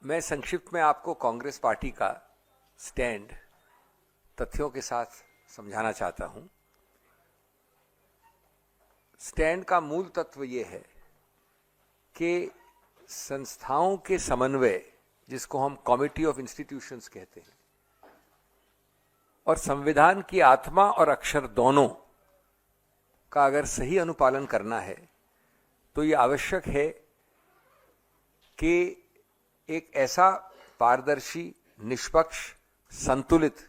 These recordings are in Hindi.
मैं संक्षिप्त में आपको कांग्रेस पार्टी का स्टैंड तथ्यों के साथ समझाना चाहता हूं। स्टैंड का मूल तत्व ये है कि संस्थाओं के समन्वय, जिसको हम कमिटी ऑफ इंस्टीट्यूशंस कहते हैं, और संविधान की आत्मा और अक्षर दोनों का अगर सही अनुपालन करना है तो ये आवश्यक है कि एक ऐसा पारदर्शी, निष्पक्ष, संतुलित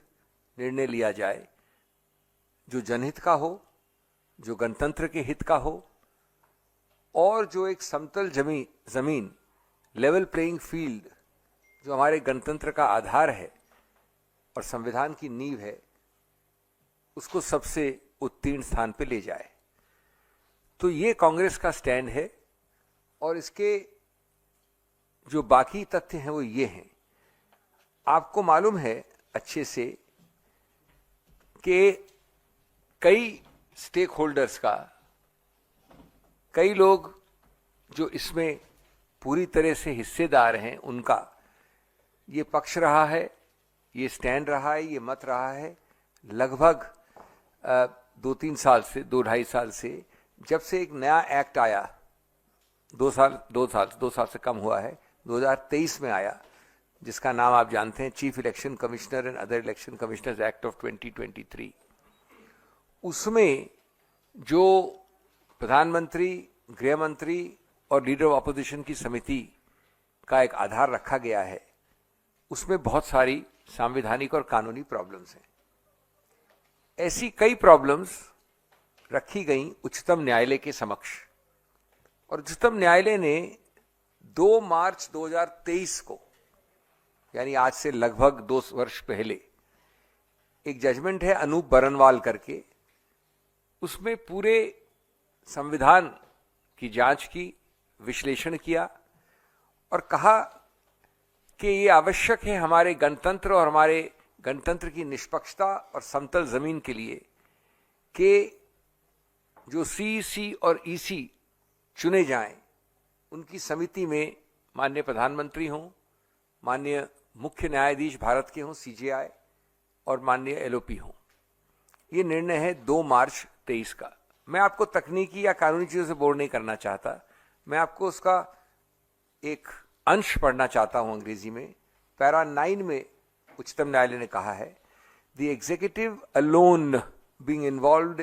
निर्णय लिया जाए जो जनहित का हो, जो गणतंत्र के हित का हो और जो एक समतल जमीन लेवल प्लेइंग फील्ड, जो हमारे गणतंत्र का आधार है और संविधान की नींव है, उसको सबसे उत्तीर्ण स्थान पे ले जाए। तो ये कांग्रेस का स्टैंड है और इसके जो बाकी तथ्य हैं वो ये हैं। आपको मालूम है अच्छे से कि कई स्टेक होल्डर्स का, कई लोग जो इसमें पूरी तरह से हिस्सेदार हैं, उनका ये पक्ष रहा है, ये स्टैंड रहा है, ये मत रहा है लगभग 2-3 साल से, 2-2.5 साल से, जब से एक नया एक्ट आया, 2 साल से कम हुआ है, 2023 में आया, जिसका नाम आप जानते हैं chief election commissioner and other election commissioners act of 2023। उसमें जो प्रधानमंत्री, गृह मंत्री और लीडर ऑफ अपोजिशन की समिति का एक आधार रखा गया है, उसमें बहुत सारी संवैधानिक और कानूनी प्रॉब्लम्स हैं। ऐसी कई प्रॉब्लम्स रखी गई उच्चतम न्यायालय के समक्ष, और उच्चतम न्यायालय ने 2 मार्च 2023 को, यानी आज से लगभग 2 वर्ष पहले, एक जजमेंट है अनूप बरनवाल करके, उसमें पूरे संविधान की जांच की, विश्लेषण किया और कहा कि ये आवश्यक है हमारे गणतंत्र और हमारे गणतंत्र की निष्पक्षता और समतल जमीन के लिए कि जो सीईसी और ईसी चुने जाएं, उनकी समिति में माननीय प्रधानमंत्री हों, माननीय मुख्य न्यायाधीश भारत के हों सीजेआई, और माननीय एलओपी हों। ये निर्णय है 2 मार्च 23 का। मैं आपको तकनीकी या कानूनी चीजों से बोर नहीं करना चाहता, मैं आपको उसका एक अंश पढ़ना चाहता हूं अंग्रेजी में। पैरा 9 में उच्चतम न्यायालय ने कहा है, the executive alone being involved